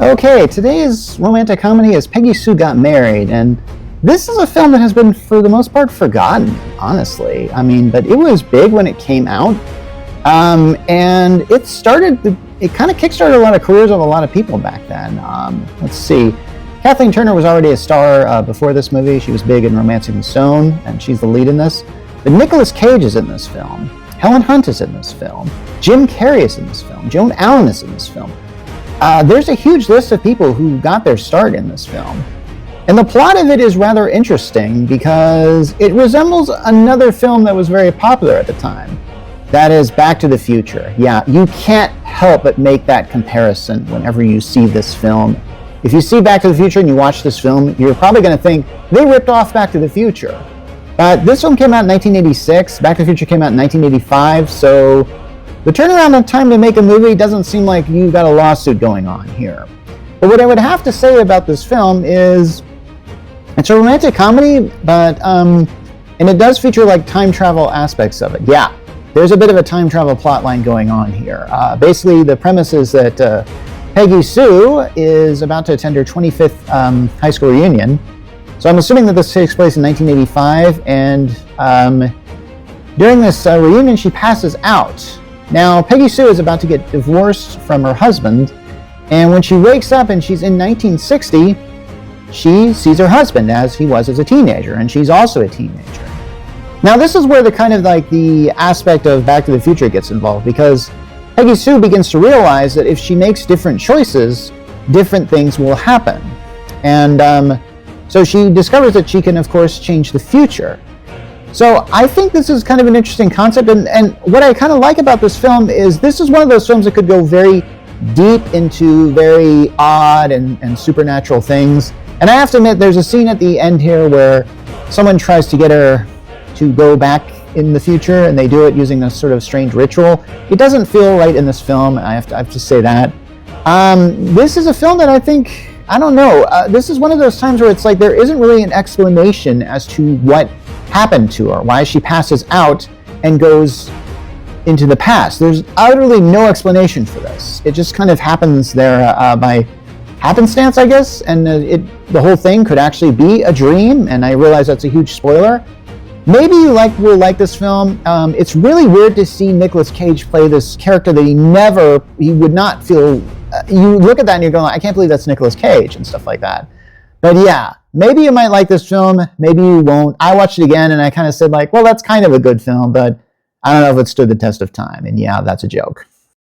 Okay, today's romantic comedy is Peggy Sue Got Married, and this is a film that has been, for the most part, forgotten, honestly. But it was big when it came out, and it kind of kickstarted a lot of careers of a lot of people back then. Let's see. Kathleen Turner was already a star before this movie. She was big in Romancing the Stone, and she's the lead in this. But Nicolas Cage is in this film. Helen Hunt is in this film. Jim Carrey is in this film. Joan Allen is in this film. There's a huge list of people who got their start in this film. And the plot of it is rather interesting because it resembles another film that was very popular at the time. That is Back to the Future. Yeah, you can't help but make that comparison whenever you see this film. If you see Back to the Future and you watch this film, you're probably going to think, they ripped off Back to the Future. But this film came out in 1986, Back to the Future came out in 1985, so the turnaround of time to make a movie doesn't seem like you've got a lawsuit going on here. But what I would have to say about this film is it's a romantic comedy, and it does feature like time travel aspects of it. Yeah, there's a bit of a time travel plot line going on here. Basically, the premise is that Peggy Sue is about to attend her 25th high school reunion. So I'm assuming that this takes place in 1985, and during this reunion, she passes out. Now, Peggy Sue is about to get divorced from her husband, and when she wakes up and she's in 1960, she sees her husband as he was as a teenager, and she's also a teenager. Now, this is where the aspect of Back to the Future gets involved, because Peggy Sue begins to realize that if she makes different choices, different things will happen. And so she discovers that she can, of course, change the future. So I think this is kind of an interesting concept, and what I kind of like about this film is this is one of those films that could go very deep into very odd and supernatural things. And I have to admit, there's a scene at the end here where someone tries to get her to go back in the future, and they do it using a sort of strange ritual. It doesn't feel right in this film, I have to say that. This is a film that I think, I don't know, this is one of those times where it's like there isn't really an explanation as to what happened to her, why she passes out and goes into the past. There's utterly no explanation for this. It just kind of happens there by happenstance, I guess, and the whole thing could actually be a dream, and I realize that's a huge spoiler. Maybe you will like this film. It's really weird to see Nicolas Cage play this character that he would not feel, you look at that and you're going, I can't believe that's Nicolas Cage and stuff like that. But yeah, maybe you might like this film, maybe you won't. I watched it again and I kind of said well, that's kind of a good film, but I don't know if it stood the test of time. And yeah, that's a joke.